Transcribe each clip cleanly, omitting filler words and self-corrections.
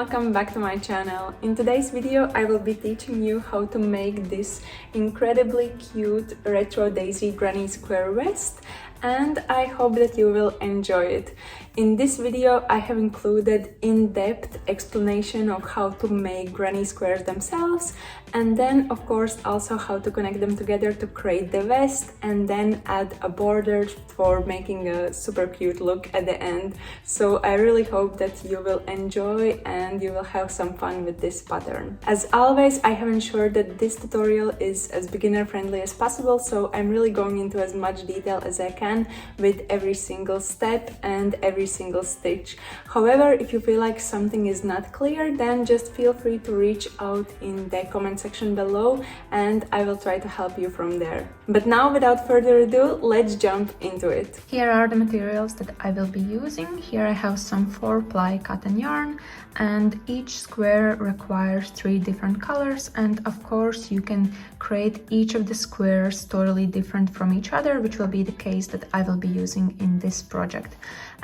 welcome back to my channel. In today's video I will be teaching you how to make this incredibly cute retro daisy granny square vest, and I hope that you will enjoy it. In this video I have included in-depth explanation of how to make granny squares themselves, and then of course also how to connect them together to create the vest, and then add a border for making a super cute look at the end. So I really hope that you will enjoy and you will have some fun with this pattern. As always, I have ensured that this tutorial is as beginner friendly as possible, so I'm really going into as much detail as I can with every single step and every single stitch. However, if you feel like something is not clear, then just feel free to reach out in the comment section below and I will try to help you from there. But now, without further ado, let's jump into it. Here are the materials that I will be using. Here I have some 4-ply cotton yarn, and each square requires 3 different colors, and of course you can create each of the squares totally different from each other, which will be the case that I will be using in this project.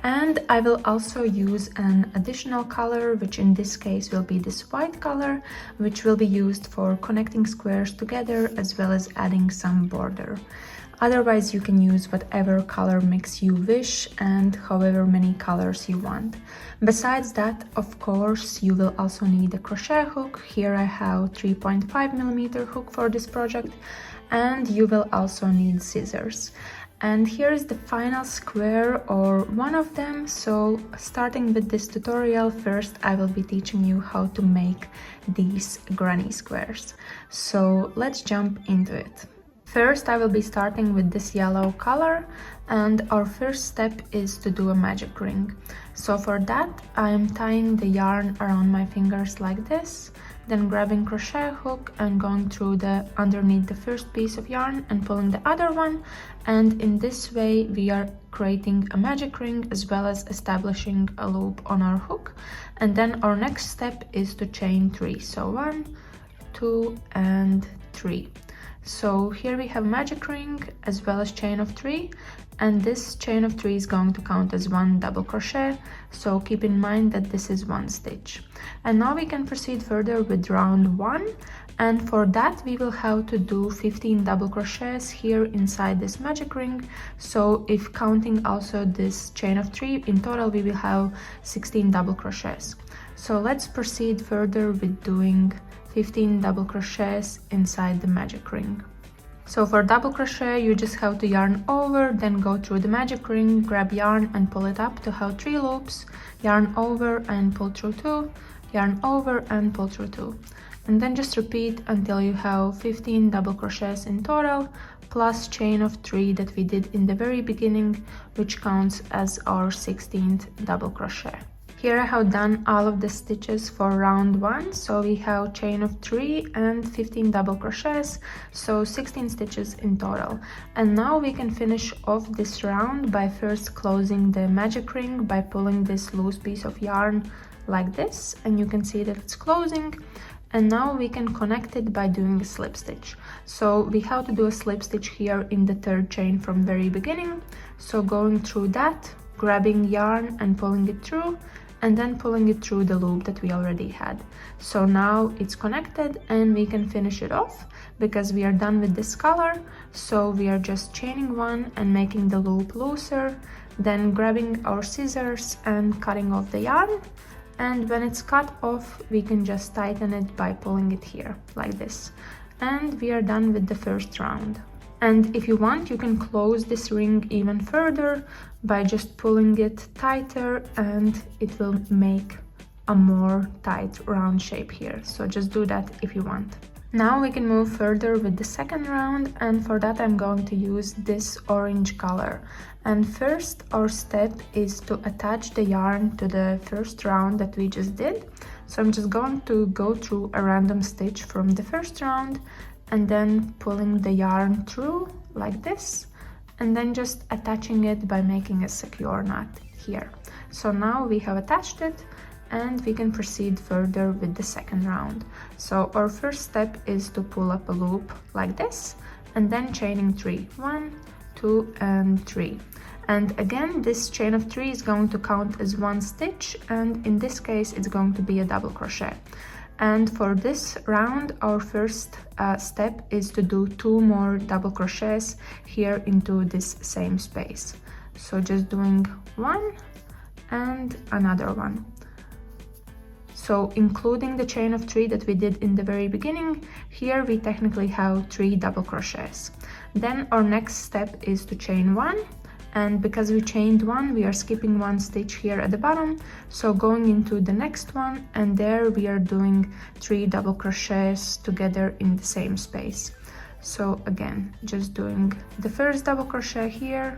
And I will also use an additional color, which in this case will be this white color, which will be used for connecting squares together as well as adding some border. Otherwise, you can use whatever color mix you wish and however many colors you want. Besides that, of course, you will also need a crochet hook. Here I have 3.5mm hook for this project, and you will also need scissors. And here is the final square, or one of them. So starting with this tutorial, first I will be teaching you how to make these granny squares. So let's jump into it. First, I will be starting with this yellow color, and our first step is to do a magic ring. So for that, I am tying the yarn around my fingers like this, then grabbing crochet hook and going through underneath the first piece of yarn and pulling the other one. And in this way, we are creating a magic ring as well as establishing a loop on our hook. And then our next step is to chain 3. So 1, 2, and 3. So here we have magic ring as well as chain of 3, and this chain of 3 is going to count as 1 double crochet, so keep in mind that this is 1 stitch. And now we can proceed further with round 1, and for that we will have to do 15 double crochets here inside this magic ring. So if counting also this chain of 3, in total we will have 16 double crochets. So let's proceed further with doing 15 double crochets inside the magic ring. So for double crochet, you just have to yarn over, then go through the magic ring, grab yarn and pull it up to have 3 loops, yarn over and pull through 2, yarn over and pull through 2. And then just repeat until you have 15 double crochets in total, plus chain of 3 that we did in the very beginning, which counts as our 16th double crochet. Here I have done all of the stitches for round 1, so we have chain of 3 and 15 double crochets, so 16 stitches in total. And now we can finish off this round by first closing the magic ring by pulling this loose piece of yarn like this, and you can see that it's closing. And now we can connect it by doing a slip stitch. So we have to do a slip stitch here in the 3rd chain from very beginning, so going through that, grabbing yarn and pulling it through, and then pulling it through the loop that we already had. So now it's connected and we can finish it off because we are done with this color. So we are just chaining 1 and making the loop looser, then grabbing our scissors and cutting off the yarn. And when it's cut off, we can just tighten it by pulling it here like this. And we are done with the first round. And if you want, you can close this ring even further by just pulling it tighter, and it will make a more tight round shape here. So just do that if you want. Now we can move further with the second round, and for that I'm going to use this orange color. And first our step is to attach the yarn to the first round that we just did. So I'm just going to go through a random stitch from the first round and then pulling the yarn through like this, and then just attaching it by making a secure knot here. So now we have attached it and we can proceed further with the second round. So our first step is to pull up a loop like this and then chaining 3, 1, 2 and 3. And again, this chain of 3 is going to count as 1 stitch, and in this case it's going to be a double crochet. And for this round, our first step is to do 2 more double crochets here into this same space. So just doing 1 and another one. So including the chain of 3 that we did in the very beginning, here we technically have 3 double crochets. Then our next step is to chain 1, and because we chained 1, we are skipping 1 stitch here at the bottom, so going into the next one, and there we are doing 3 double crochets together in the same space. So again, just doing the first double crochet here,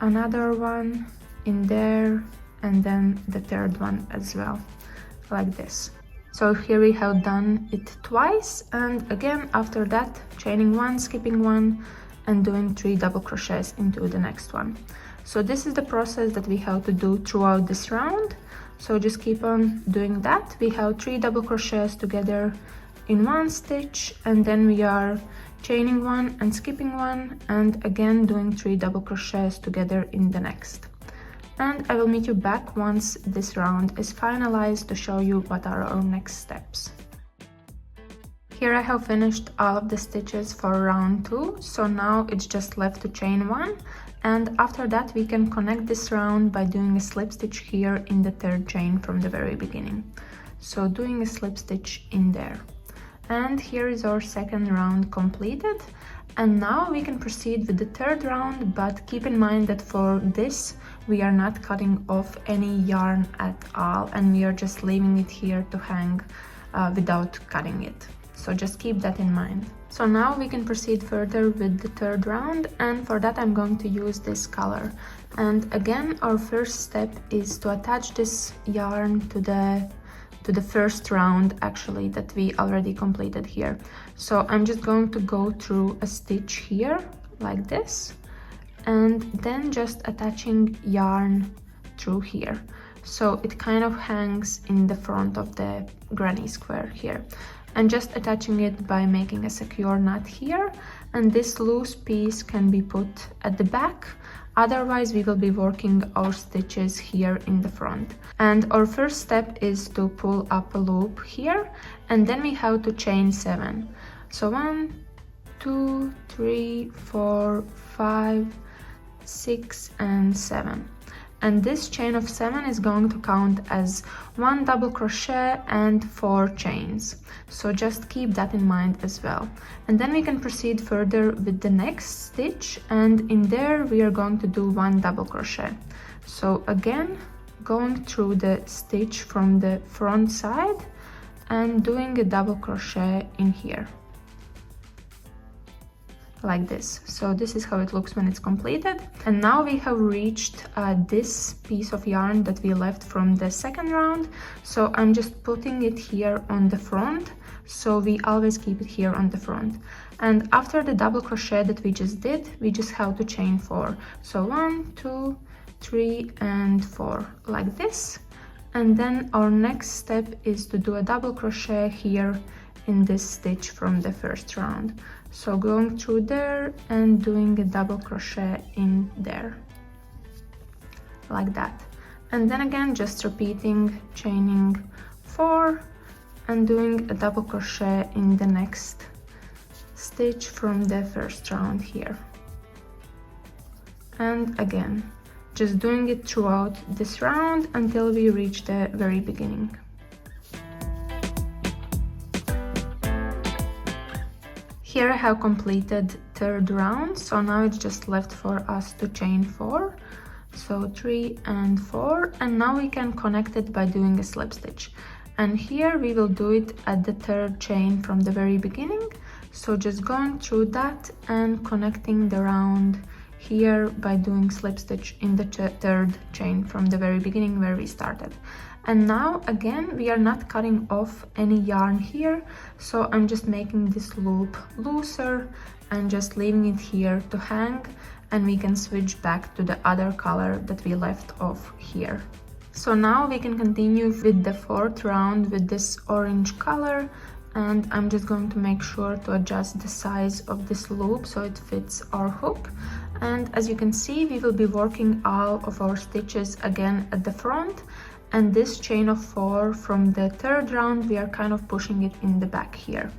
another one in there, and then the third one as well, like this. So here we have done it twice, and again after that chaining 1, skipping 1, and doing 3 double crochets into the next one. So this is the process that we have to do throughout this round, so just keep on doing that. We have 3 double crochets together in 1 stitch, and then we are chaining 1 and skipping 1, and again doing 3 double crochets together in the next. And I will meet you back once this round is finalized to show you what are our next steps. Here I have finished all of the stitches for round 2, so now it's just left to chain 1, and after that we can connect this round by doing a slip stitch here in the 3rd chain from the very beginning. So doing a slip stitch in there. And here is our 2nd round completed, and now we can proceed with the 3rd round, but keep in mind that for this we are not cutting off any yarn at all, and we are just leaving it here to hang without cutting it. So just keep that in mind. So now we can proceed further with the 3rd round, and for that I'm going to use this color. And again, our first step is to attach this yarn to the first round actually that we already completed here. So I'm just going to go through a stitch here like this, and then just attaching yarn through here. So it kind of hangs in the front of the granny square here, and just attaching it by making a secure knot here, and this loose piece can be put at the back. Otherwise we will be working our stitches here in the front. And our first step is to pull up a loop here, and then we have to chain 7. So 1, 2, 3, 4, 5, 6 and 7. And this chain of 7 is going to count as 1 double crochet and 4 chains. So just keep that in mind as well. And then we can proceed further with the next stitch, and in there we are going to do 1 double crochet. So again, going through the stitch from the front side and doing a double crochet in here. Like this. So this is how it looks when it's completed. And now we have reached this piece of yarn that we left from the 2nd round, so I'm just putting it here on the front, so we always keep it here on the front. And after the double crochet that we just did, we just have to chain 4. So 1, 2, 3 and 4 like this. And then our next step is to do a double crochet here in this stitch from the 1st round. So going through there and doing a double crochet in there, like that. And then again, just repeating, chaining 4 and doing a double crochet in the next stitch from the 1st round here. And again, just doing it throughout this round until we reach the very beginning. Here I have completed 3rd round, so now it's just left for us to chain 4. So 3 and 4, and now we can connect it by doing a slip stitch. And here we will do it at the 3rd chain from the very beginning. So just going through that and connecting the round here by doing slip stitch in the 3rd chain from the very beginning where we started. And now again, we are not cutting off any yarn here, so I'm just making this loop looser and just leaving it here to hang, and we can switch back to the other color that we left off here. So now we can continue with the 4th round with this orange color, and I'm just going to make sure to adjust the size of this loop so it fits our hook. And as you can see, we will be working all of our stitches again at the front, and this chain of 4 from the third round, we are kind of pushing it in the back here.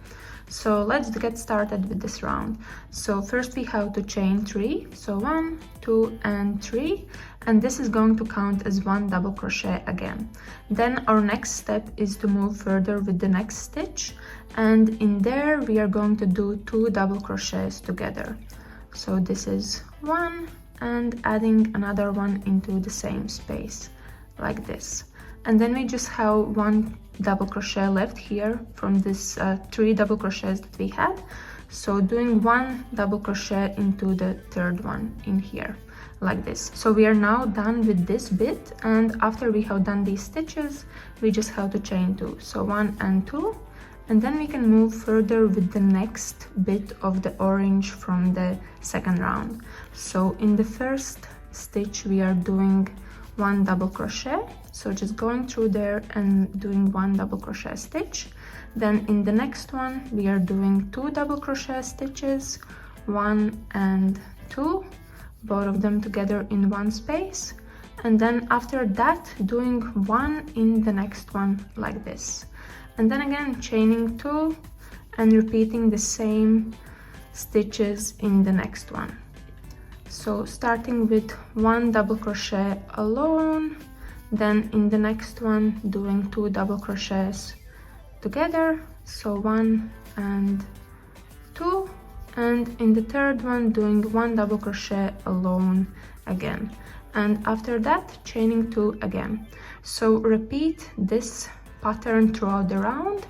So let's get started with this round. So first we have to chain 3, so 1, 2 and 3, and this is going to count as 1 double crochet again. Then our next step is to move further with the next stitch, and in there we are going to do 2 double crochets together. So this is 1 and adding another one into the same space like this, and then we just have 1 double crochet left here from this 3 double crochets that we had. So doing 1 double crochet into the third one in here like this. So we are now done with this bit, and after we have done these stitches we just have to chain 2, so 1 and 2, and then we can move further with the next bit of the orange from the second round. So in the first stitch we are doing 1 double crochet, so just going through there and doing 1 double crochet stitch. Then in the next one we are doing 2 double crochet stitches, 1 and 2, both of them together in one space, and then after that doing 1 in the next one like this, and then again chaining 2 and repeating the same stitches in the next one. So starting with 1 double crochet alone, then in the next one doing 2 double crochets together, so 1 and 2, and in the third one doing 1 double crochet alone again, and after that chaining 2 again. So repeat this pattern throughout the round,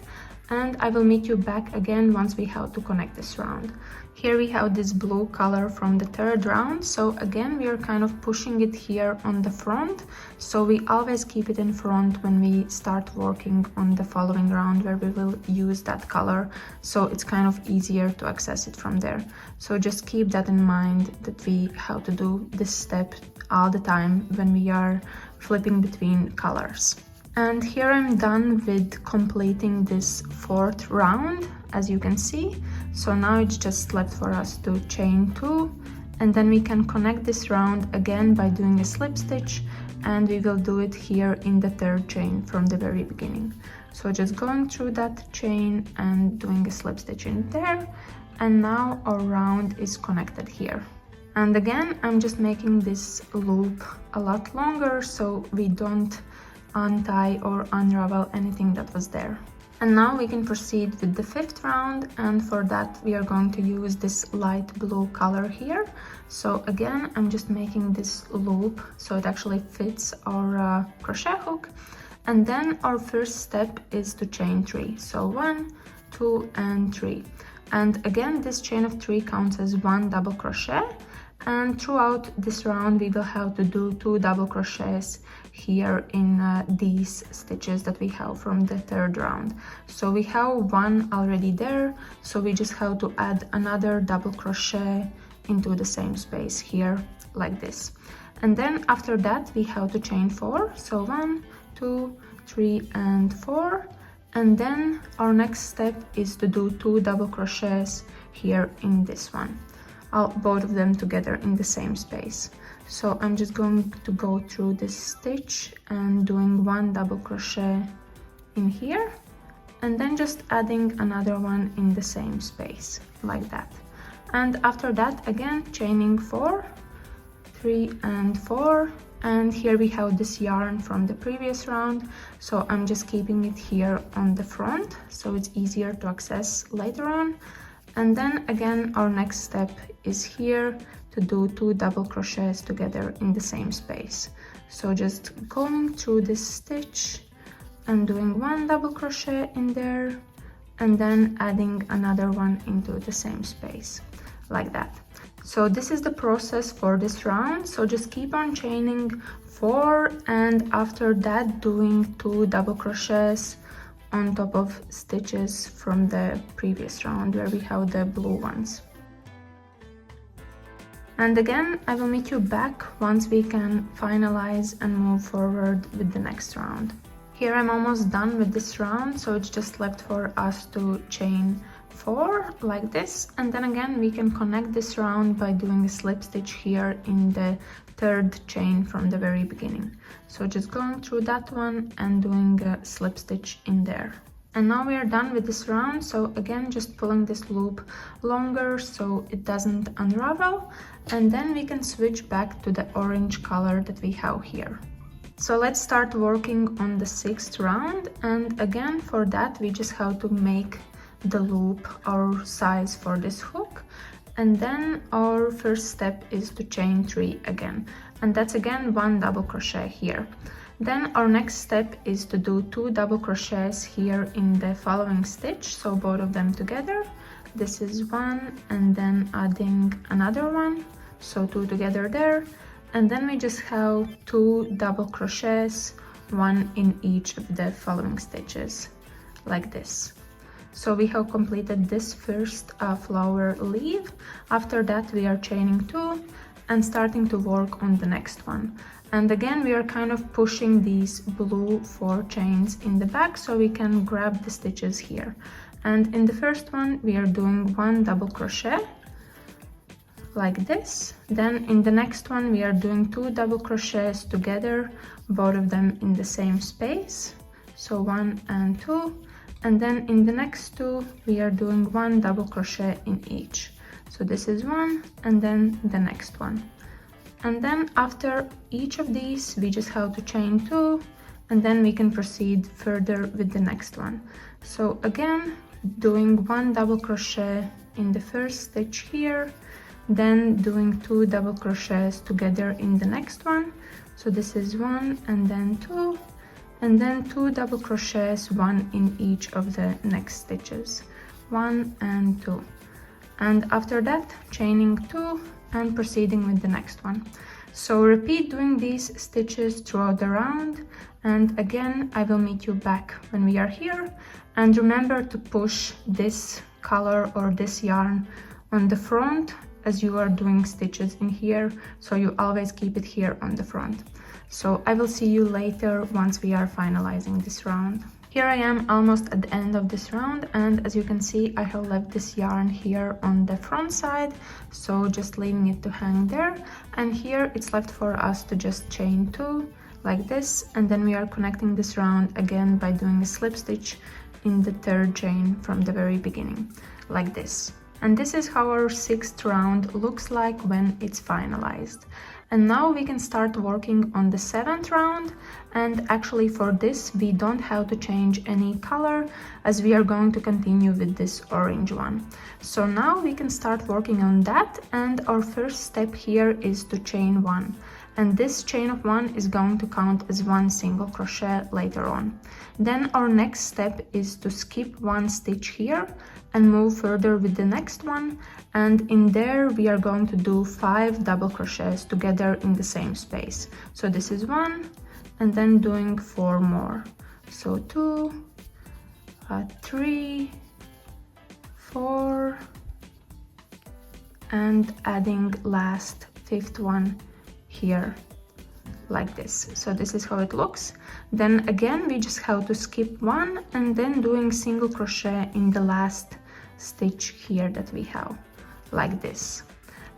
and I will meet you back again once we have to connect this round. Here we have this blue color from the third round, so again we are kind of pushing it here on the front, so we always keep it in front when we start working on the following round where we will use that color, so it's kind of easier to access it from there. So just keep that in mind, that we have to do this step all the time when we are flipping between colors. And here I'm done with completing this 4th round, as you can see. So now it's just left for us to chain 2, and then we can connect this round again by doing a slip stitch, and we will do it here in the 3rd chain from the very beginning. So just going through that chain and doing a slip stitch in there, and now our round is connected here. And again I'm just making this loop a lot longer so we don't untie or unravel anything that was there. And now we can proceed with the 5th round, and for that we are going to use this light blue color here. So again I'm just making this loop so it actually fits our crochet hook, and then our first step is to chain 3, so 1, 2 and 3, and again this chain of 3 counts as 1 double crochet, and throughout this round we will have to do 2 double crochets here in these stitches that we have from the 3rd round. So we have 1 already there, so we just have to add another double crochet into the same space here like this, and then after that we have to chain 4, so 1, 2, 3 and 4, and then our next step is to do 2 double crochets here in this one, both of them together in the same space. So I'm just going to go through this stitch and doing 1 double crochet in here, and then just adding another one in the same space like that, and after that again chaining 4, 3 and 4, and here we have this yarn from the previous round, so I'm just keeping it here on the front so it's easier to access later on. And then again our next step is here to do 2 double crochets together in the same space. So just going through this stitch and doing 1 double crochet in there, and then adding another one into the same space like that. So this is the process for this round, so just keep on chaining 4, and after that doing 2 double crochets on top of stitches from the previous round where we have the blue ones. And again I will meet you back once we can finalize and move forward with the next round. Here I'm almost done with this round, so it's just left for us to chain 4 4 like this, and then again we can connect this round by doing a slip stitch here in the third chain from the very beginning. So just going through that one and doing a slip stitch in there. And now we are done with this round, so again just pulling this loop longer so it doesn't unravel, and then we can switch back to the orange color that we have here. So let's start working on the 6th round, and again for that we just have to make the loop our size for this hook, and then our first step is to chain 3 again, and that's again 1 double crochet here. Then our next step is to do 2 double crochets here in the following stitch, so both of them together. This is 1, and then adding another one, so 2 together there. And then we just have 2 double crochets, 1 in each of the following stitches, like this. So we have completed this first flower leaf. After that we are chaining 2 and starting to work on the next one. And again we are kind of pushing these blue 4 chains in the back so we can grab the stitches here. And in the first one we are doing 1 double crochet, like this. Then in the next one we are doing 2 double crochets together, both of them in the same space, so 1 and 2. And then in the next 2 we are doing 1 double crochet in each, so this is 1 and then the next one. And then after each of these we just have to chain 2, and then we can proceed further with the next one. So again doing 1 double crochet in the first stitch here, then doing 2 double crochets together in the next one, so this is 1 and then 2, and then 2 double crochets, 1 in each of the next stitches, 1 and 2, and after that chaining 2 and proceeding with the next one. So repeat doing these stitches throughout the round, and again I will meet you back when we are here. And remember to push this color or this yarn on the front as you are doing stitches in here, so you always keep it here on the front. So I will see you later once we are finalizing this round. Here I am almost at the end of this round, and as you can see I have left this yarn here on the front side, so just leaving it to hang there. And here it's left for us to just chain 2 like this, and then we are connecting this round again by doing a slip stitch in the third chain from the very beginning, like this. And this is how our 6th round looks like when it's finalized. And now we can start working on the 7th round, and actually for this we don't have to change any color as we are going to continue with this orange one. So now we can start working on that, and our first step here is to chain 1. And this chain of 1 is going to count as 1 single crochet later on. Then our next step is to skip 1 stitch here and move further with the next one, and in there we are going to do 5 double crochets together in the same space. So this is 1, and then doing 4 more, so 2, 3, 4, and adding last 5th one here, like this. So this is how it looks. Then again we just have to skip 1 and then doing single crochet in the last stitch here that we have, like this.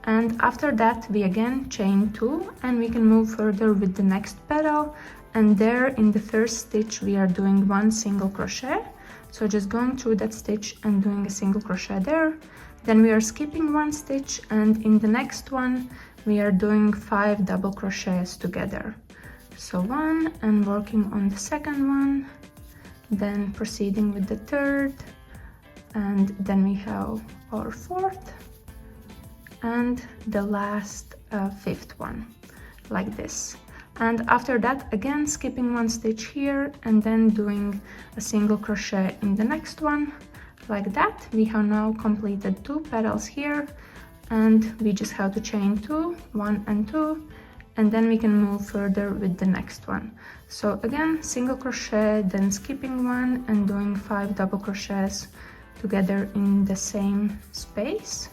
And after that we again chain 2 and we can move further with the next petal, and there in the first stitch we are doing 1 single crochet, so just going through that stitch and doing a single crochet there. Then we are skipping 1 stitch, and in the next one we are doing 5 double crochets together, so 1 and working on the second one, then proceeding with the third, and then we have our 4th and the last 5th one, like this. And after that again skipping 1 stitch here and then doing a single crochet in the next one, like that. We have now completed 2 petals here, and we just have to chain 2, 1 and 2, and then we can move further with the next one. So again single crochet, then skipping 1 and doing 5 double crochets together in the same space,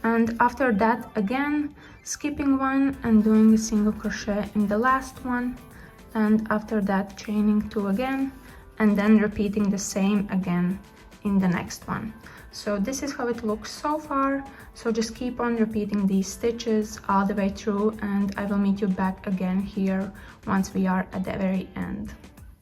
and after that again skipping 1 and doing a single crochet in the last one, and after that chaining 2 again, and then repeating the same again in the next one. So this is how it looks so far. So just keep on repeating these stitches all the way through, and I will meet you back again here once we are at the very end.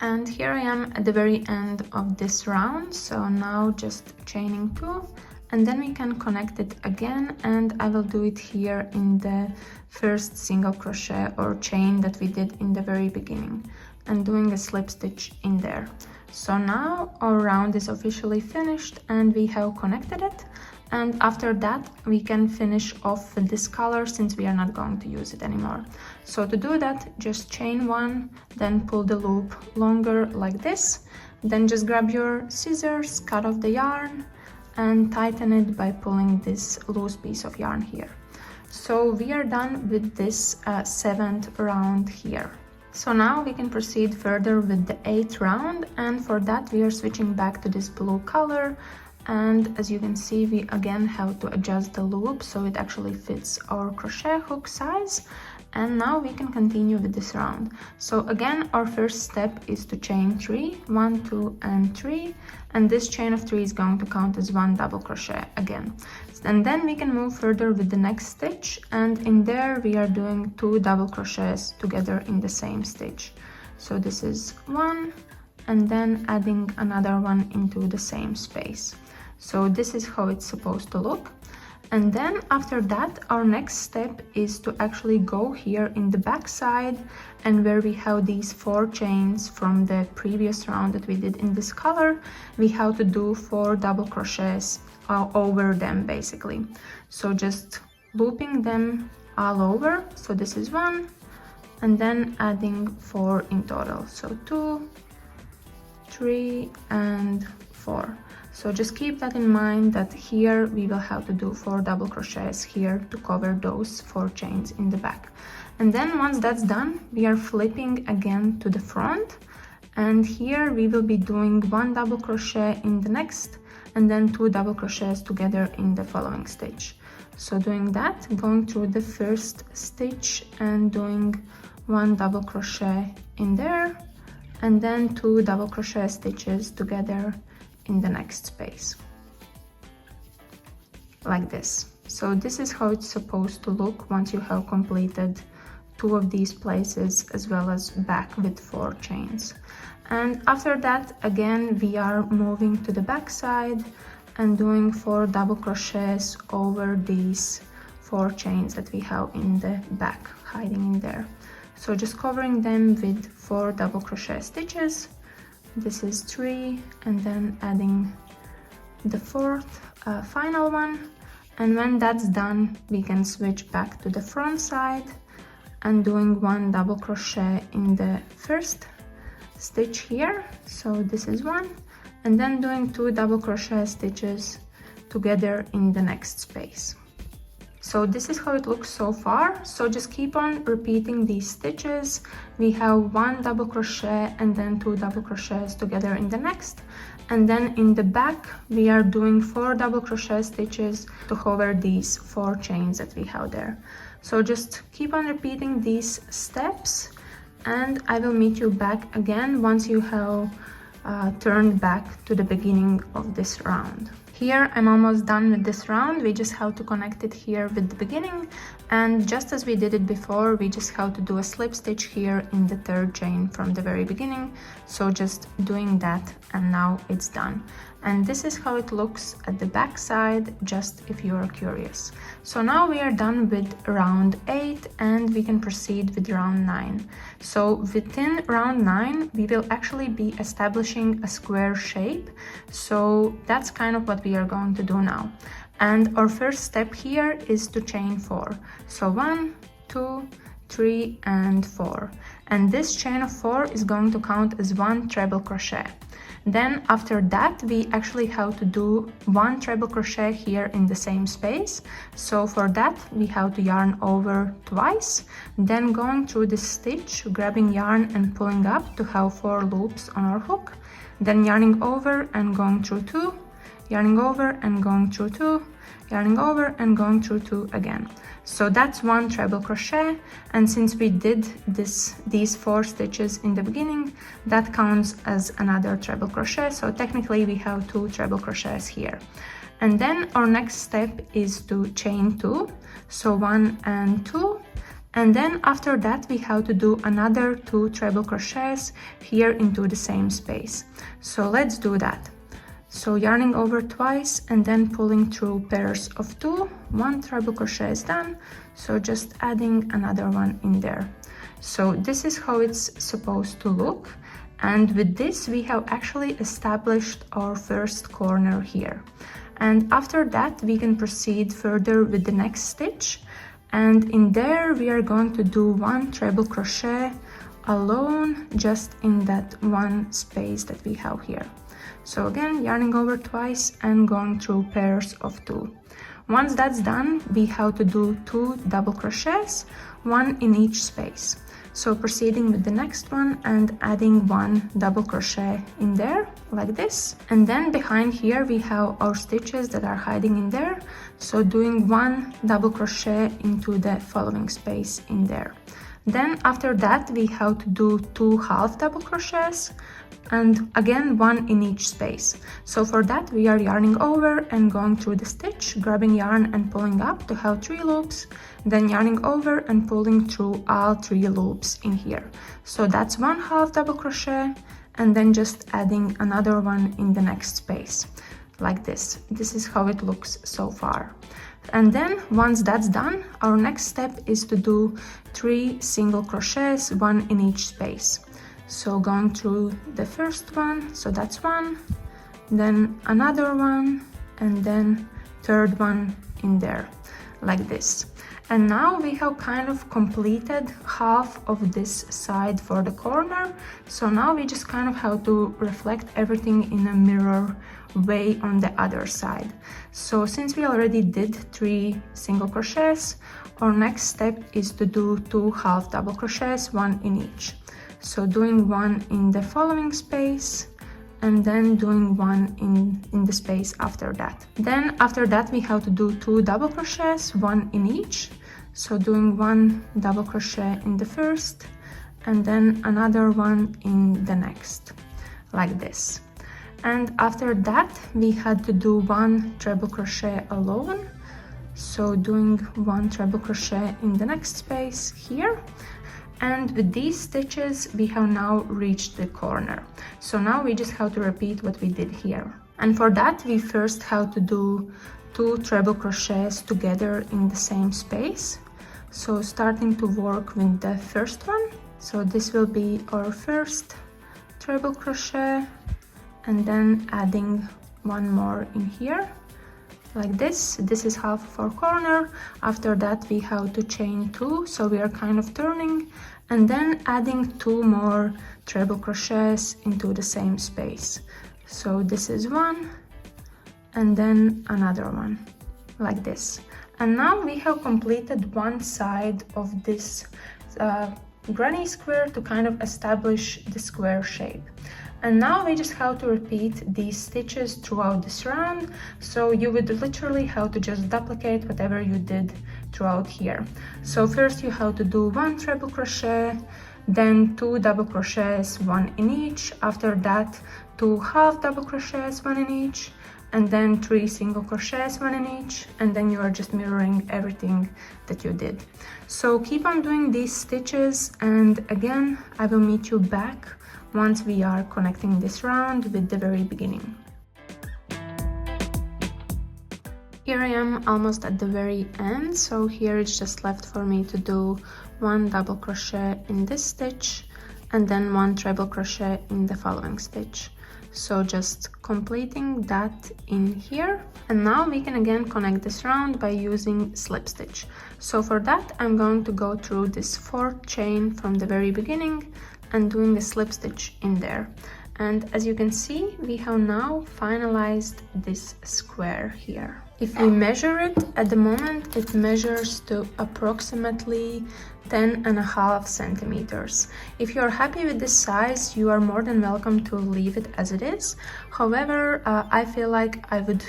And here I am at the very end of this round. So now just chaining 2, and then we can connect it again, and I will do it here in the first single crochet or chain that we did in the very beginning, and doing a slip stitch in there. So now our round is officially finished and we have connected it, and after that we can finish off with this color since we are not going to use it anymore. So to do that, just chain 1, then pull the loop longer like this, then just grab your scissors, cut off the yarn and tighten it by pulling this loose piece of yarn here. So we are done with this 7th round here. So now we can proceed further with the 8th round, and for that we are switching back to this blue color, and as you can see we again have to adjust the loop so it actually fits our crochet hook size. And now we can continue with this round. So again, our first step is to chain 3, 1, 2 and 3, and this chain of 3 is going to count as 1 double crochet again. And then we can move further with the next stitch, and in there we are doing 2 double crochets together in the same stitch. So this is 1, and then adding another one into the same space. So this is how it's supposed to look. And then after that, our next step is to actually go here in the back side, and where we have these 4 chains from the previous round that we did in this color, we have to do 4 double crochets over them basically. So just looping them all over. So this is 1, and then adding 4 in total. So 2, 3 and 4. So just keep that in mind, that here we will have to do 4 double crochets here to cover those 4 chains in the back. And then once that's done, we are flipping again to the front, and here we will be doing 1 double crochet in the next, and then 2 double crochets together in the following stitch. So doing that, going through the first stitch and doing 1 double crochet in there, and then 2 double crochet stitches together in the next space, like this. So this is how it's supposed to look once you have completed 2 of these places, as well as back with 4 chains. And after that, again we are moving to the back side and doing 4 double crochets over these 4 chains that we have in the back, hiding in there. So just covering them with 4 double crochet stitches. This is 3, and then adding the 4th final one. And when that's done, we can switch back to the front side and doing 1 double crochet in the first stitch here. So this is 1, and then doing 2 double crochet stitches together in the next space. So this is how it looks so far. So just keep on repeating these stitches. We have 1 double crochet and then 2 double crochets together in the next, and then in the back we are doing 4 double crochet stitches to cover these 4 chains that we have there. So just keep on repeating these steps, and I will meet you back again once you have turned back to the beginning of this round. Here I'm almost done with this round. We just have to connect it here with the beginning, and just as we did it before, we just have to do a slip stitch here in the 3rd chain from the very beginning. So just doing that, and now it's done. And this is how it looks at the back side, just if you are curious. So now we are done with round 8, and we can proceed with round 9. So within round 9 we will actually be establishing a square shape. So that's kind of what we are going to do now. And our first step here is to chain 4. So 1, 2, 3 and 4. And this chain of 4 is going to count as 1 treble crochet. Then after that we actually have to do 1 treble crochet here in the same space. So for that we have to yarn over twice, then going through this stitch, grabbing yarn and pulling up to have 4 loops on our hook, then yarning over and going through 2, yarning over and going through 2, yarning over and going through 2 again. So that's one treble crochet, and since we did these 4 stitches in the beginning, that counts as another treble crochet, so technically we have 2 treble crochets here. And then our next step is to chain 2, so 1 and 2, and then after that we have to do another 2 treble crochets here into the same space. So let's do that. So yarning over twice and then pulling through pairs of 2, 1 treble crochet is done, so just adding another one in there. So this is how it's supposed to look, and with this we have actually established our first corner here. And after that we can proceed further with the next stitch, and in there we are going to do 1 treble crochet alone just in that one space that we have here. So again, yarning over twice and going through pairs of 2. Once that's done, we have to do 2 double crochets, 1 in each space. So proceeding with the next one and adding 1 double crochet in there, like this. And then behind here we have our stitches that are hiding in there, so doing 1 double crochet into the following space in there. Then after that we have to do 2 half double crochets, and again 1 in each space. So for that we are yarning over and going through the stitch, grabbing yarn and pulling up to have 3 loops, then yarning over and pulling through all 3 loops in here. So that's 1 half double crochet, and then just adding another one in the next space, like this. This is how it looks so far. And then once that's done, our next step is to do 3 single crochets, 1 in each space. So going through the first one, so that's 1, then another one, and then third one in there, like this. And now we have kind of completed half of this side for the corner, so now we just kind of have to reflect everything in a mirror way on the other side. So since we already did 3 single crochets, our next step is to do 2 half double crochets, 1 in each. So doing 1 in the following space, and then doing 1 in the space after that. Then after that we have to do 2 double crochets, 1 in each. So doing 1 double crochet in the first, and then another one in the next, like this. And after that we had to do 1 treble crochet alone, so doing 1 treble crochet in the next space here. And with these stitches we have now reached the corner, so now we just have to repeat what we did here. And for that we first have to do 2 treble crochets together in the same space. So starting to work with the first one, so this will be our first treble crochet, and then adding 1 more in here, like this. This is half of our corner. After that we have to chain 2, so we are kind of turning, and then adding 2 more treble crochets into the same space. So this is 1, and then another one, like this. And now we have completed one side of this granny square to kind of establish the square shape. And now we just have to repeat these stitches throughout this round, so you would literally have to just duplicate whatever you did throughout here. So first you have to do 1 treble crochet, then 2 double crochets, 1 in each. After that 2 half double crochets, 1 in each, and then 3 single crochets, 1 in each, and then you are just mirroring everything that you did. So keep on doing these stitches, and again I will meet you back once we are connecting this round with the very beginning. Here I am almost at the very end, so here it's just left for me to do 1 double crochet in this stitch and then 1 treble crochet in the following stitch. So just completing that in here. And now we can again connect this round by using slip stitch. So for that I'm going to go through this 4th chain from the very beginning and doing a slip stitch in there. And as you can see, we have now finalized this square here. If we measure it, at the moment it measures to approximately 10.5 centimeters. If you are happy with this size, you are more than welcome to leave it as it is. However, I feel like I would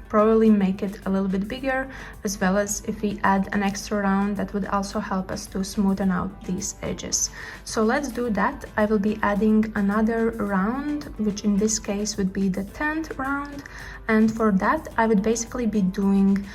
probably make it a little bit bigger, as well as if we add an extra round, that would also help us to smoothen out these edges. So let's do that. I will be adding another round, which in this case would be the 10th round, and for that I would basically be doing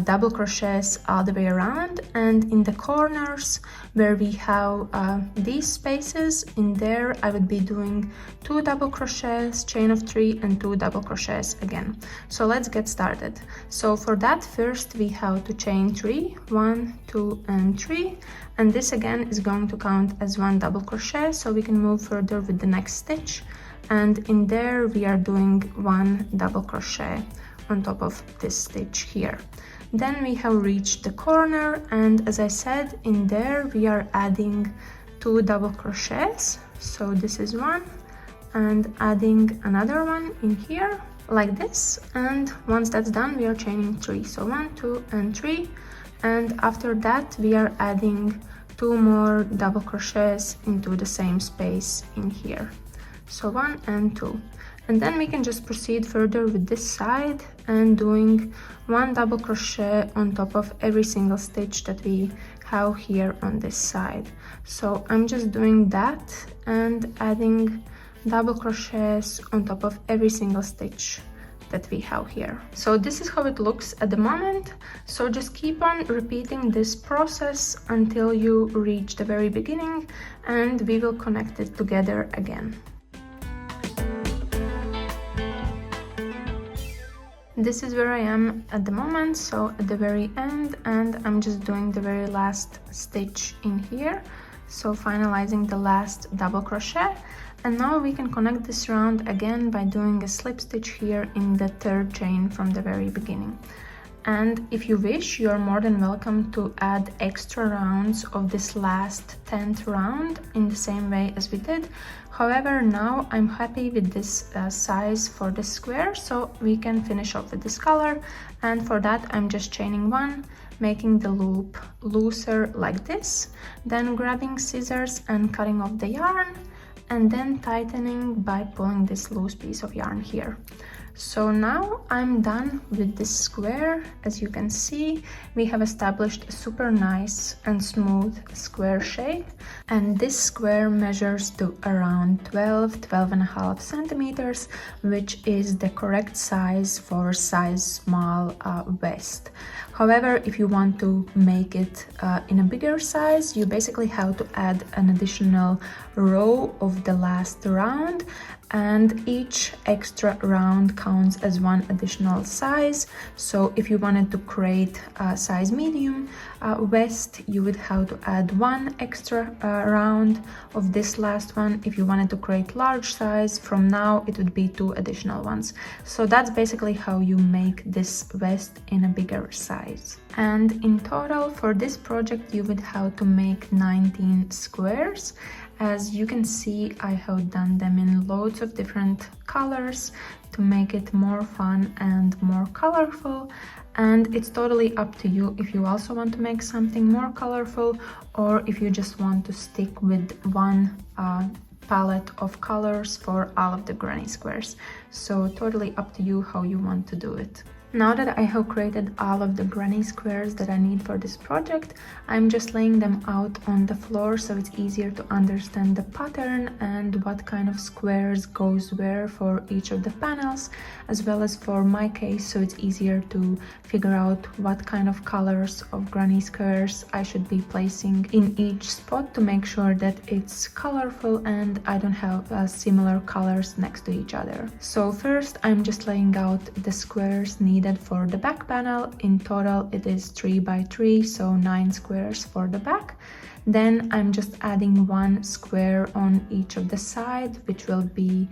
double crochets all the way around, and in the corners where we have these spaces, in there I would be doing 2 double crochets, chain of 3, and 2 double crochets again. So let's get started. So for that, first we have to chain 3, 1, 2, and 3, and this again is going to count as 1 double crochet, so we can move further with the next stitch, and in there we are doing 1 double crochet on top of this stitch here. Then we have reached the corner, and as I said, in there we are adding 2 double crochets, so this is 1, and adding another one in here like this, and once that's done we are chaining 3, so 1, 2, and 3, and after that we are adding 2 more double crochets into the same space in here, so 1 and 2, and then we can just proceed further with this side and doing 1 double crochet on top of every single stitch that we have here on this side. So I'm just doing that and adding double crochets on top of every single stitch that we have here. So this is how it looks at the moment. So just keep on repeating this process until you reach the very beginning, and we will connect it together again. This is where I am at the moment, so at the very end, and I'm just doing the very last stitch in here, so finalizing the last double crochet. And now we can connect this round again by doing a slip stitch here in the 3rd chain from the very beginning. And if you wish, you are more than welcome to add extra rounds of this last 10th round in the same way as we did. However, now I'm happy with this size for the square, so we can finish off with this color, and for that I'm just chaining 1, making the loop looser like this, then grabbing scissors and cutting off the yarn, and then tightening by pulling this loose piece of yarn here. So now I'm done with this square. As you can see, we have established a super nice and smooth square shape, and this square measures to around 12.5 centimeters, which is the correct size for size small vest. However, if you want to make it in a bigger size, you basically have to add an additional row of the last round, and each extra round counts as 1 additional size. So if you wanted to create a size medium vest, you would have to add 1 extra round of this last one. If you wanted to create large size, from now it would be 2 additional ones. So that's basically how you make this vest in a bigger size. And in total for this project you would have to make 19 squares. As you can see, I have done them in loads of different colors to make it more fun and more colorful, and it's totally up to you if you also want to make something more colorful, or if you just want to stick with one palette of colors for all of the granny squares. So totally up to you how you want to do it. Now that I have created all of the granny squares that I need for this project, I'm just laying them out on the floor so it's easier to understand the pattern and what kind of squares goes where for each of the panels, as well as for my case, so it's easier to figure out what kind of colors of granny squares I should be placing in each spot to make sure that it's colorful and I don't have similar colors next to each other. So first I'm just laying out the squares needed for the back panel. In total it is 3 by 3, so 9 squares for the back. Then I'm just adding 1 square on each of the sides, which will be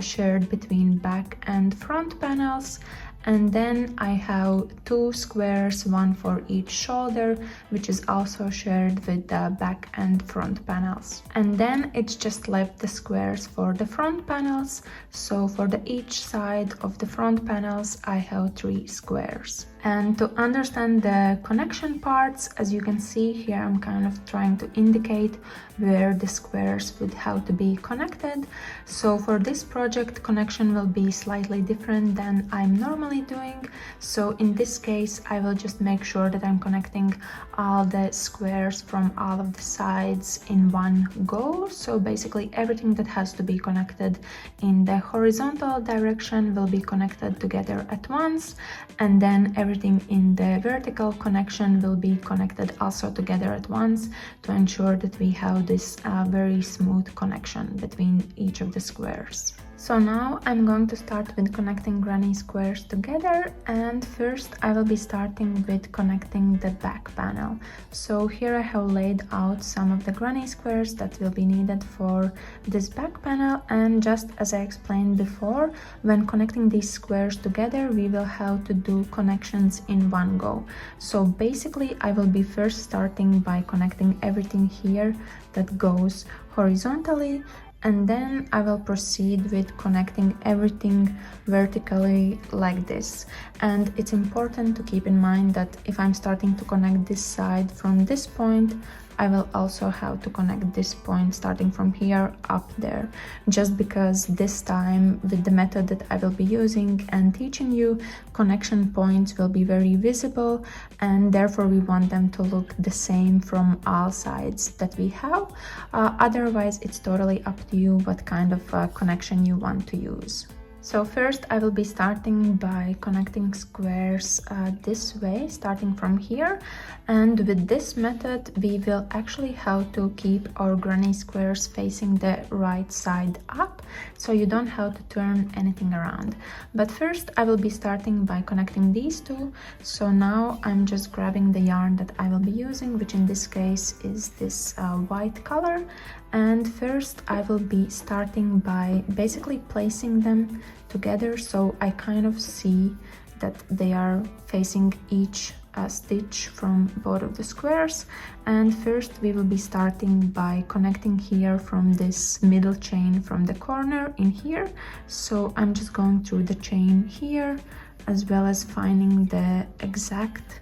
shared between back and front panels. and then I have 2 squares, one for each shoulder, which is also shared with the back and front panels. And then it's just left the squares for the front panels. So for each side of the front panels I have 3 squares. And to understand the connection parts, as you can see here, I'm kind of trying to indicate where the squares would have to be connected. So for this project, connection will be slightly different than I'm normally doing. So in this case, I will just make sure that I'm connecting all the squares from all of the sides in one go. So basically everything that has to be connected in the horizontal direction will be connected together at once, and then everything in the vertical connection will be connected also together at once to ensure that we have this very smooth connection between each of the squares. So now I'm going to start with connecting granny squares together, and first I will be starting with connecting the back panel. So here I have laid out some of the granny squares that will be needed for this back panel, and just as I explained before, when connecting these squares together we will have to do connections in one go. So basically I will be first starting by connecting everything here that goes horizontally, and then I will proceed with connecting everything vertically like this. And it's important to keep in mind that if I'm starting to connect this side from this point, I will also have to connect this point starting from here up there, just because this time with the method that I will be using and teaching you, connection points will be very visible, and therefore we want them to look the same from all sides that we have. Otherwise it's totally up to you what kind of connection you want to use. So first I will be starting by connecting squares this way, starting from here, and with this method we will actually have to keep our granny squares facing the right side up, so you don't have to turn anything around. But first I will be starting by connecting these two. So now I'm just grabbing the yarn that I will be using, which in this case is this white color, and first I will be starting by basically placing them together so I kind of see that they are facing each stitch from both of the squares. And first we will be starting by connecting here from this middle chain from the corner in here. So I'm just going through the chain here, as well as finding the exact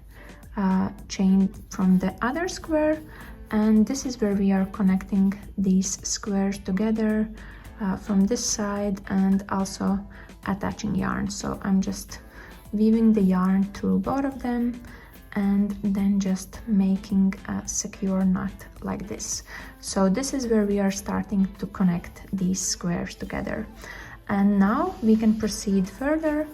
chain from the other square, and this is where we are connecting these squares together from this side and also attaching yarn. So I'm just weaving the yarn through both of them and then just making a secure knot like this. So this is where we are starting to connect these squares together. And now we can proceed further.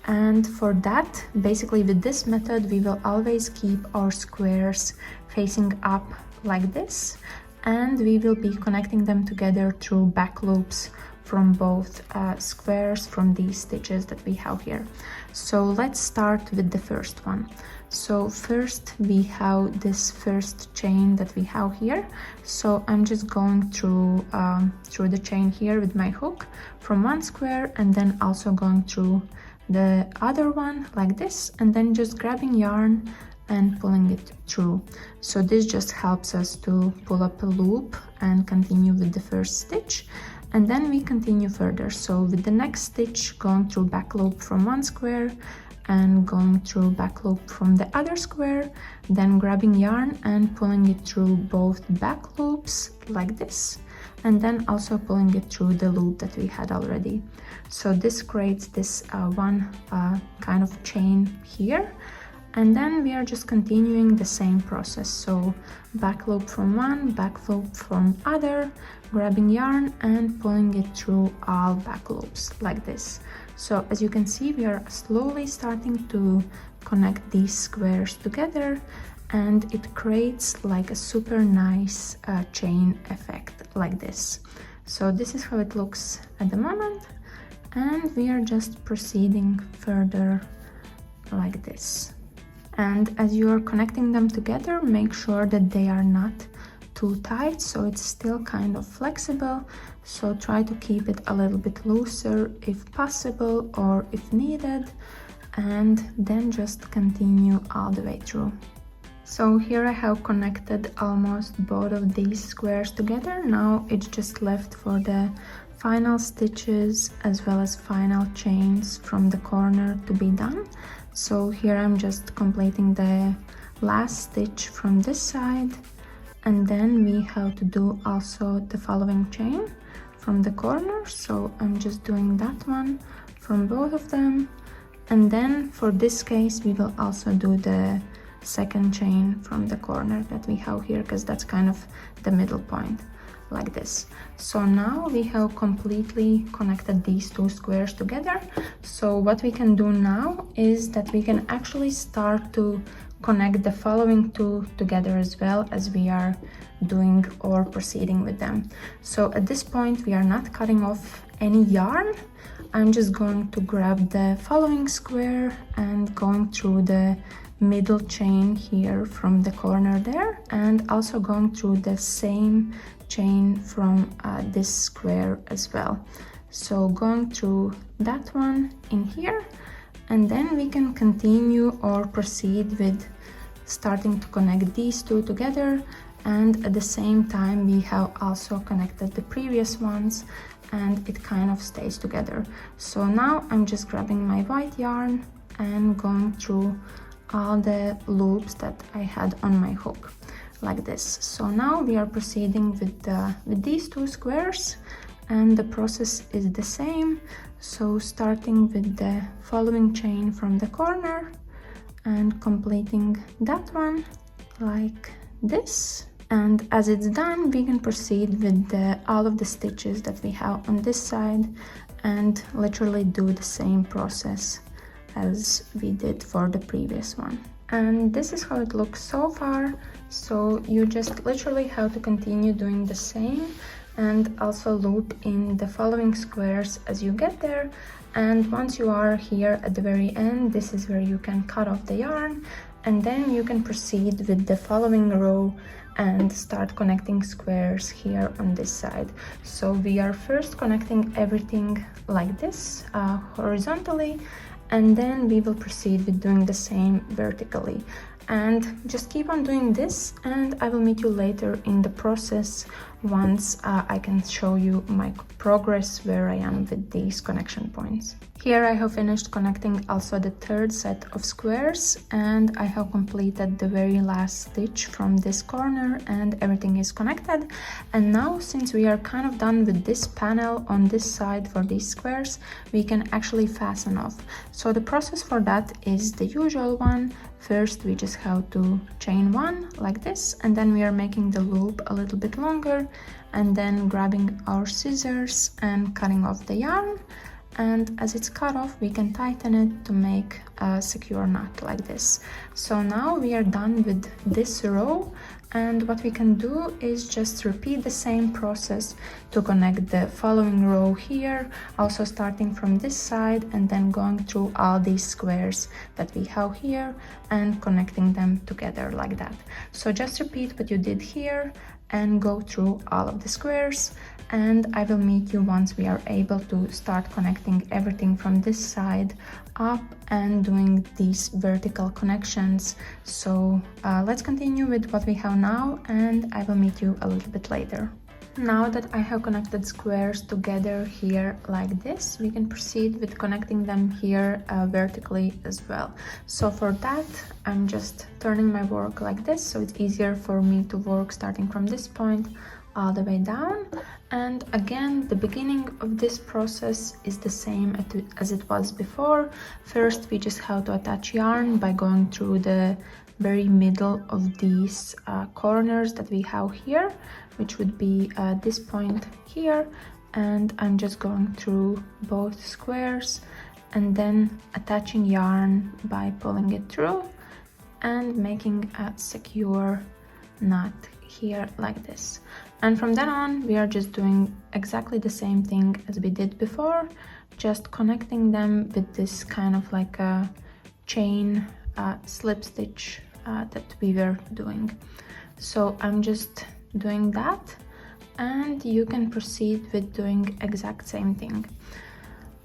And for that, basically with this method, we will always keep our squares facing up like this, and we will be connecting them together through back loops from both squares from these stitches that we have here. So let's start with the first one. So first we have this first chain that we have here. So I'm just going through the chain here with my hook from one square, and then also going through the other one like this, and then just grabbing yarn and pulling it through. So this just helps us to pull up a loop and continue with the first stitch, and then we continue further. So with the next stitch, going through back loop from one square and going through back loop from the other square, then grabbing yarn and pulling it through both back loops like this, and then also pulling it through the loop that we had already. So this creates this one kind of chain here, and then we are just continuing the same process. So back loop from one, back loop from other, grabbing yarn and pulling it through all back loops like this. So as you can see, we are slowly starting to connect these squares together, and it creates like a super nice chain effect like this. So this is how it looks at the moment, and we are just proceeding further like this. And as you are connecting them together, make sure that they are not too tight, so it's still kind of flexible. So try to keep it a little bit looser if possible or if needed. and then just continue all the way through. So here I have connected almost both of these squares together. Now it's just left for the final stitches as well as final chains from the corner to be done. So here I'm just completing the last stitch from this side, and then we have to do also the following chain from the corner. So I'm just doing that one from both of them, and then for this case we will also do the second chain from the corner that we have here, because that's kind of the middle point, like this. So now we have completely connected these two squares together. So what we can do now is that we can actually start to connect the following two together as well as we are doing or proceeding with them. So at this point we are not cutting off any yarn. I'm just going to grab the following square and going through the middle chain here from the corner there, and also going through the same chain from this square as well. So going through that one in here, and then we can continue or proceed with starting to connect these two together, and at the same time we have also connected the previous ones and it kind of stays together. So now I'm just grabbing my white yarn and going through all the loops that I had on my hook, like this. So now we are proceeding with these two squares, and the process is the same. So starting with the following chain from the corner and completing that one like this, and as it's done we can proceed with all of the stitches that we have on this side and literally do the same process as we did for the previous one. And this is how it looks so far. So you just literally have to continue doing the same and also loop in the following squares as you get there. And once you are here at the very end, this is where you can cut off the yarn, and then you can proceed with the following row and start connecting squares here on this side. So we are first connecting everything like this horizontally, and then we will proceed with doing the same vertically. And just keep on doing this, and I will meet you later in the process once I can show you my progress where I am with these connection points. Here I have finished connecting also the third set of squares, and I have completed the very last stitch from this corner and everything is connected. And now, since we are kind of done with this panel on this side for these squares, we can actually fasten off. So the process for that is the usual one. First we just have to chain one like this, and then we are making the loop a little bit longer, and then grabbing our scissors and cutting off the yarn, and as it's cut off we can tighten it to make a secure knot like this. So now we are done with this row, and what we can do is just repeat the same process to connect the following row here, also starting from this side and then going through all these squares that we have here and connecting them together like that. So just repeat what you did here and go through all of the squares, and I will meet you once we are able to start connecting everything from this side up and doing these vertical connections. So let's continue with what we have now, and I will meet you a little bit later. Now that I have connected squares together here like this, we can proceed with connecting them here vertically as well. So for that, I'm just turning my work like this, so it's easier for me to work starting from this point all the way down. And again, the beginning of this process is the same as it was before. First, we just have to attach yarn by going through the very middle of these corners that we have here, which would be this point here, and I'm just going through both squares and then attaching yarn by pulling it through and making a secure knot here like this. And from then on we are just doing exactly the same thing as we did before, just connecting them with this kind of like a chain slip stitch that we were doing. So I'm just doing that, and you can proceed with doing exact same thing.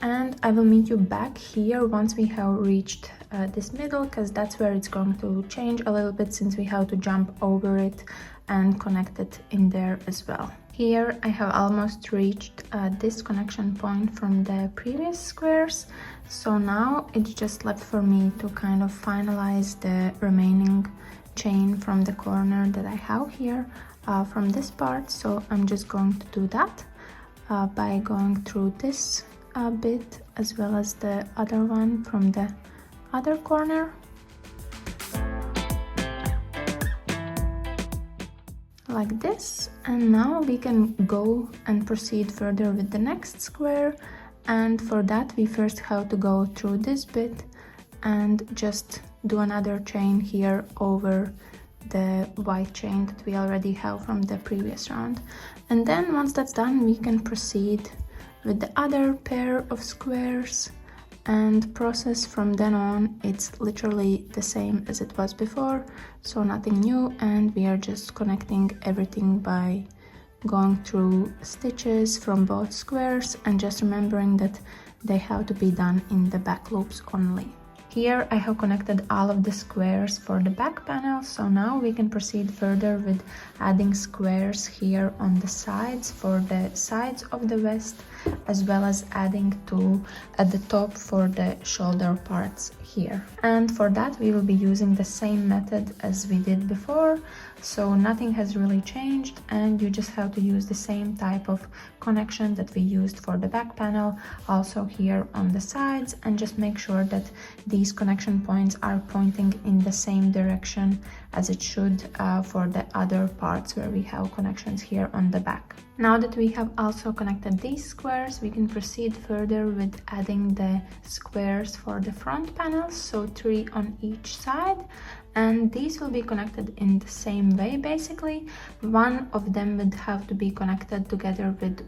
and I will meet you back here once we have reached this middle, because that's where it's going to change a little bit, since we have to jump over it and connect it in there as well. Here I have almost reached this connection point from the previous squares, so now it's just left for me to kind of finalize the remaining chain from the corner that I have here from this part. So I'm just going to do that by going through this bit as well as the other one from the other corner, like this. And now we can go and proceed further with the next square, and for that we first have to go through this bit and just do another chain here over the white chain that we already have from the previous round. And then once that's done, we can proceed with the other pair of squares and process from then on. It's literally the same as it was before, so nothing new, and we are just connecting everything by going through stitches from both squares and just remembering that they have to be done in the back loops only. Here I have connected all of the squares for the back panel, so now we can proceed further with adding squares here on the sides for the sides of the vest, as well as adding two at the top for the shoulder parts here. And for that we will be using the same method as we did before, so nothing has really changed, and you just have to use the same type of connection that we used for the back panel also here on the sides, and just make sure that these connection points are pointing in the same direction as it should for the other parts where we have connections here on the back. Now that we have also connected these squares, we can proceed further with adding the squares for the front panels, so 3 on each side, and these will be connected in the same way. Basically, one of them would have to be connected together with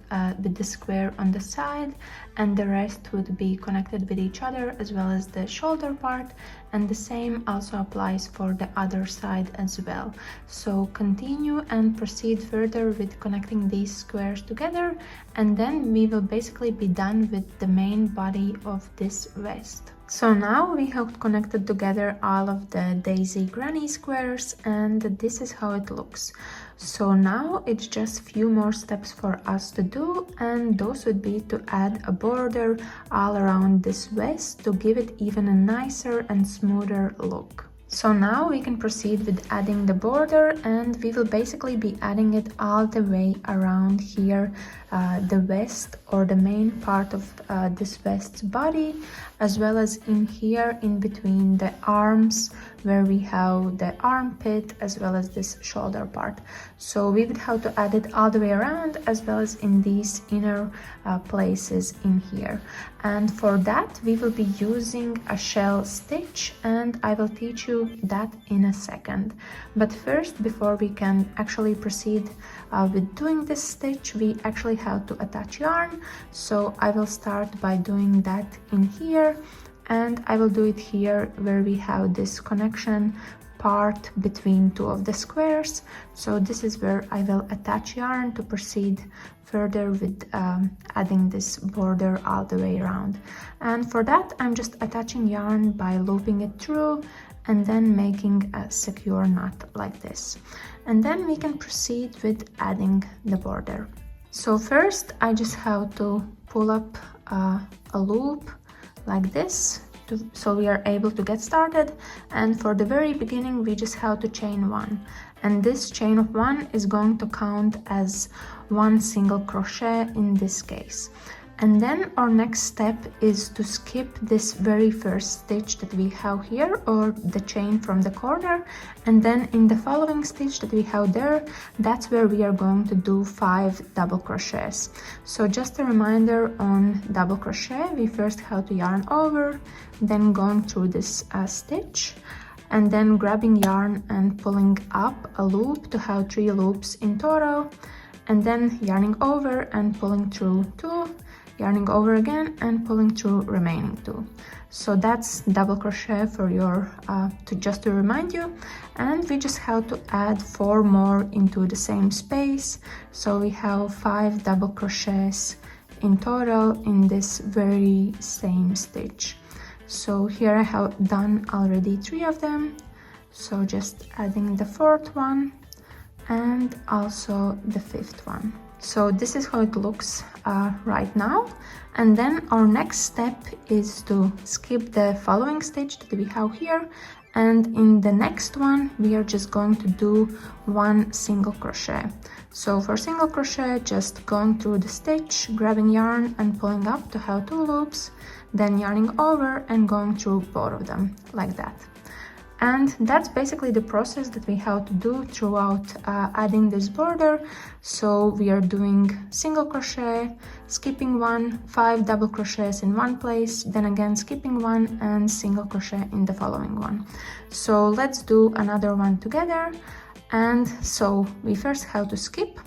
the square on the side, and the rest would be connected with each other as well as the shoulder part, and the same also applies for the other side as well. So continue and proceed further with connecting these squares together, and then we will basically be done with the main body of this vest. So now we have connected together all of the daisy granny squares, and this is how it looks. So now it's just few more steps for us to do, and those would be to add a border all around this vest to give it even a nicer and smoother look. So now we can proceed with adding the border, and we will basically be adding it all the way around here, the vest or the main part of this vest's body, as well as in here in between the arms where we have the armpit as well as this shoulder part. So we would have to add it all the way around as well as in these inner places in here. And for that we will be using a shell stitch, and I will teach you that in a second. But first, before we can actually proceed with doing this stitch, we actually have to attach yarn. So I will start by doing that in here, and I will do it here where we have this connection part between two of the squares. So this is where I will attach yarn to proceed further with adding this border all the way around. And for that I'm just attaching yarn by looping it through and then making a secure knot like this. And then we can proceed with adding the border. So first I just have to pull up a loop like this so we are able to get started. And for the very beginning we just have to chain 1, and this chain of 1 is going to count as 1 single crochet in this case. And then our next step is to skip this very first stitch that we have here, or the chain from the corner, and then in the following stitch that we have there, that's where we are going to do 5 double crochets. So just a reminder on double crochet, we first have to yarn over, then going through this stitch, and then grabbing yarn and pulling up a loop to have 3 loops in total, and then yarning over and pulling through 2, yarning over again and pulling through remaining 2. So that's double crochet for your just to remind you. And we just have to add 4 more into the same space, so we have 5 double crochets in total in this very same stitch. So here I have done already 3 of them, so just adding the 4th one and also the 5th one. So this is how it looks right now. And then our next step is to skip the following stitch that we have here, and in the next one we are just going to do 1 single crochet. So for single crochet, just going through the stitch, grabbing yarn and pulling up to have 2 loops, then yarning over and going through both of them like that. And that's basically the process that we have to do throughout adding this border. So we are doing single crochet, skipping 1, 5 double crochets in one place, then again skipping 1 and single crochet in the following one. So let's do another one together. And so we first have to skip,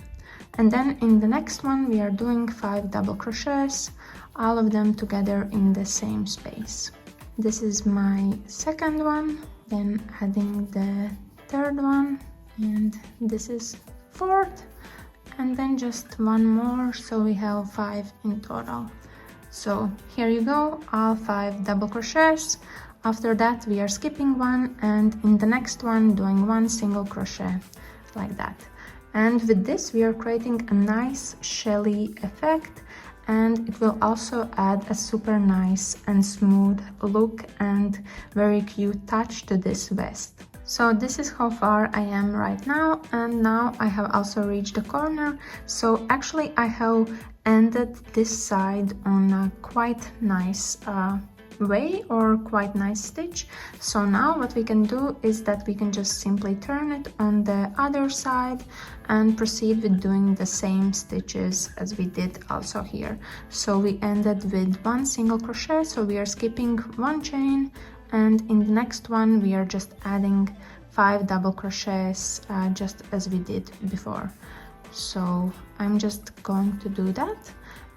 and then in the next one we are doing 5 double crochets, all of them together in the same space. This is my second one, then adding the 3rd one, and this is 4th, and then just 1 more, so we have 5 in total. So here you go, all 5 double crochets. After that we are skipping 1, and in the next one doing 1 single crochet like that. And with this we are creating a nice shelly effect, and it will also add a super nice and smooth look and very cute touch to this vest. So this is how far I am right now, and now I have also reached the corner. So actually I have ended this side on a quite nice way, or quite nice stitch. So now what we can do is that we can just simply turn it on the other side and proceed with doing the same stitches as we did also here. So we ended with 1 single crochet, so we are skipping 1 chain, and in the next one we are just adding 5 double crochets just as we did before. So I'm just going to do that.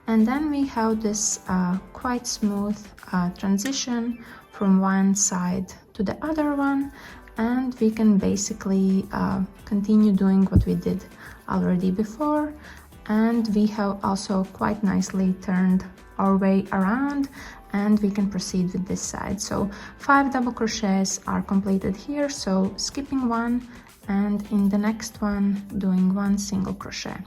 And then we have this quite smooth transition from one side to the other one, and we can basically continue doing what we did already before. And we have also quite nicely turned our way around, and we can proceed with this side. So 5 double crochets are completed here, so skipping 1, and in the next one doing 1 single crochet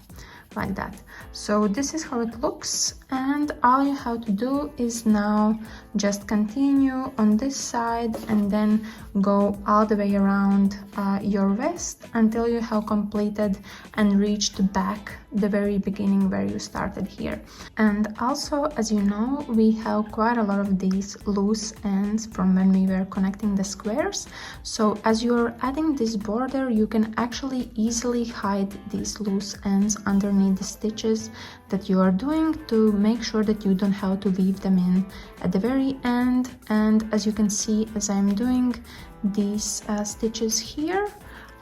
like that. So this is how it looks, and all you have to do is now just continue on this side and then go all the way around your vest until you have completed and reached back the very beginning where you started here. And also, as you know, we have quite a lot of these loose ends from when we were connecting the squares. So as you're adding this border, you can actually easily hide these loose ends underneath the stitches that you are doing to make sure that you don't have to weave them in at the very end. And as you can see, as I'm doing these stitches here,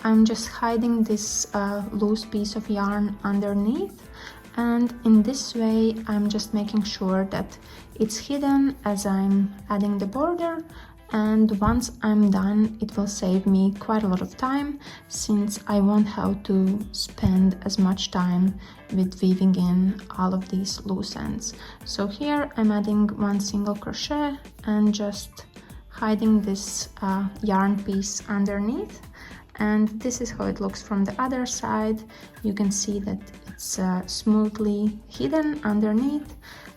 I'm just hiding this loose piece of yarn underneath, and in this way I'm just making sure that it's hidden as I'm adding the border. And once I'm done, it will save me quite a lot of time, since I won't have to spend as much time with weaving in all of these loose ends. So here I'm adding 1 single crochet and just hiding this yarn piece underneath. And this is how it looks from the other side. You can see that it's smoothly hidden underneath,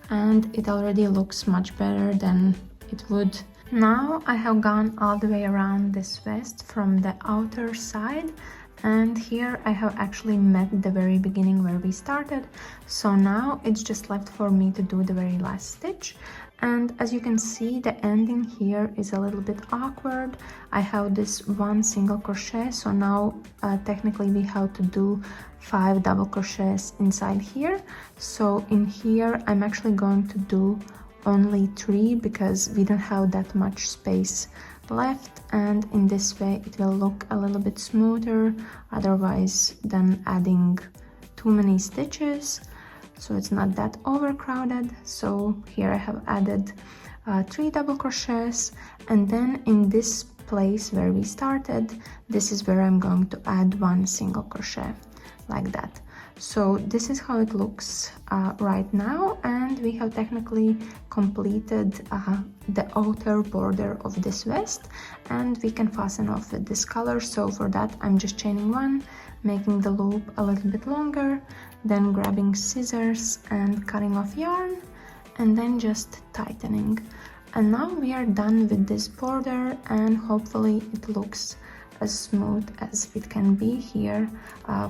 and it already looks much better than it would. Now I have gone all the way around this vest from the outer side, and here I have actually met the very beginning where we started. So now it's just left for me to do the very last stitch. And as you can see, the ending here is a little bit awkward. I have this 1 single crochet, so now technically we have to do 5 double crochets inside here. So in here I'm actually going to do only 3 because we don't have that much space left, and in this way it will look a little bit smoother otherwise than adding too many stitches. So it's not that overcrowded. So here I have added 3 double crochets, and then in this place where we started, this is where I'm going to add 1 single crochet like that. So this is how it looks right now, and we have technically completed the outer border of this vest, and we can fasten off with this color. So for that I'm just chaining one, making the loop a little bit longer, then grabbing scissors and cutting off yarn, and then just tightening. And now we are done with this border, and hopefully it looks as smooth as it can be here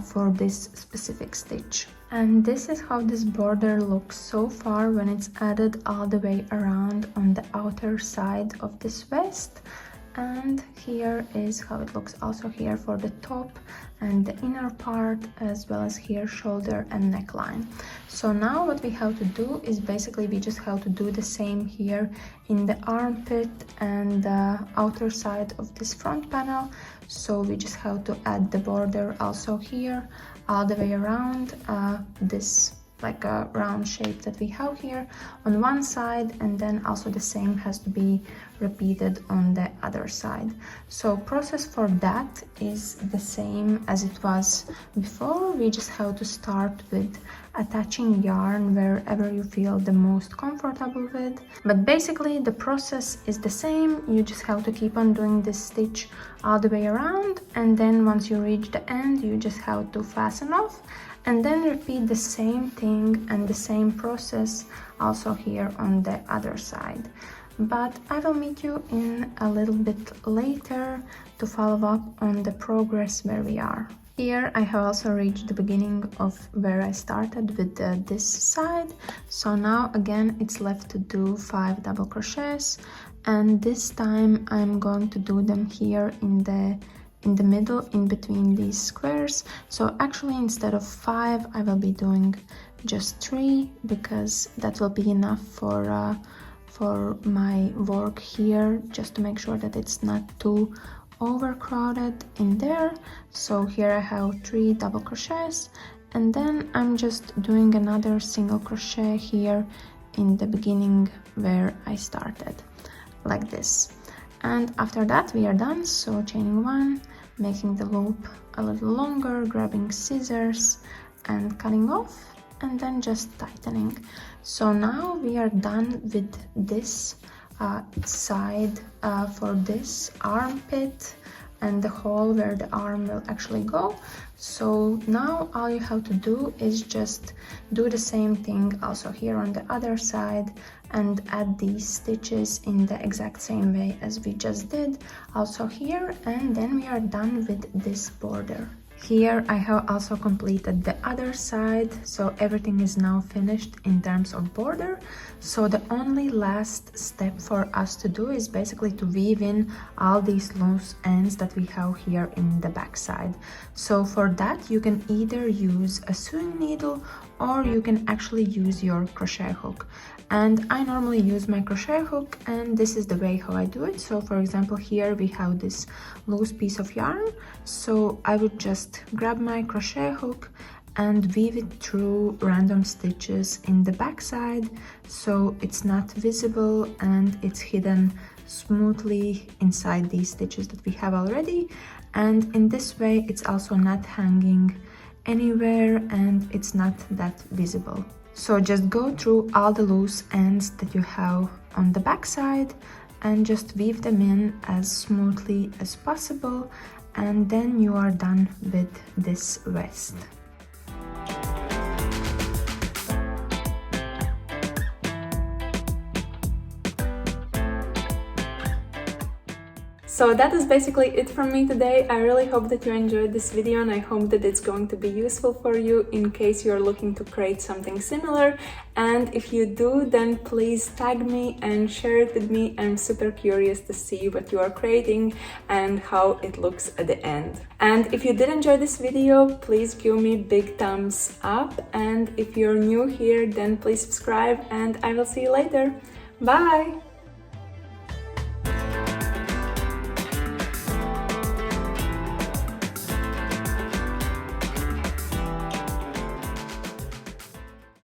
for this specific stitch. And this is how this border looks so far when it's added all the way around on the outer side of this vest. And here is how it looks also here for the top and the inner part, as well as here shoulder and neckline. So now what we have to do is basically we just have to do the same here in the armpit and the outer side of this front panel. So we just have to add the border also here all the way around this like a round shape that we have here on one side, and then also the same has to be repeated on the other side. So process for that is the same as it was before. We just have to start with attaching yarn wherever you feel the most comfortable with, but basically the process is the same. You just have to keep on doing this stitch all the way around, and then once you reach the end you just have to fasten off, and then repeat the same thing and the same process also here on the other side. But I will meet you in a little bit later to follow up on the progress where we are. Here I have also reached the beginning of where I started with this side. So now again it's left to do 5 double crochets, and this time I'm going to do them here in the middle, in between these squares. So actually instead of 5 I will be doing just 3, because that will be enough for my work here, just to make sure that it's not too overcrowded in there. So here I have 3 double crochets, and then I'm just doing another single crochet here in the beginning where I started, like this. And after that we are done. So chaining one, making the loop a little longer, grabbing scissors and cutting off, and then just tightening. So now we are done with this side for this armpit and the hole where the arm will actually go. So now all you have to do is just do the same thing also here on the other side, and add these stitches in the exact same way as we just did also here, and then we are done with this border. Here I have also completed the other side, so everything is now finished in terms of border. So the only last step for us to do is basically to weave in all these loose ends that we have here in the back side. So for that you can either use a sewing needle or you can actually use your crochet hook. And I normally use my crochet hook, and this is the way how I do it. So for example here we have this loose piece of yarn, so I would just grab my crochet hook and weave it through random stitches in the back side, so it's not visible and it's hidden smoothly inside these stitches that we have already. And in this way it's also not hanging anywhere and it's not that visible. So just go through all the loose ends that you have on the back side and just weave them in as smoothly as possible, and then you are done with this vest. So that is basically it from me today. I really hope that you enjoyed this video, and I hope that it's going to be useful for you in case you're looking to create something similar. And if you do, then please tag me and share it with me. I'm super curious to see what you are creating and how it looks at the end. And if you did enjoy this video, please give me big thumbs up. And if you're new here, then please subscribe, and I will see you later. Bye!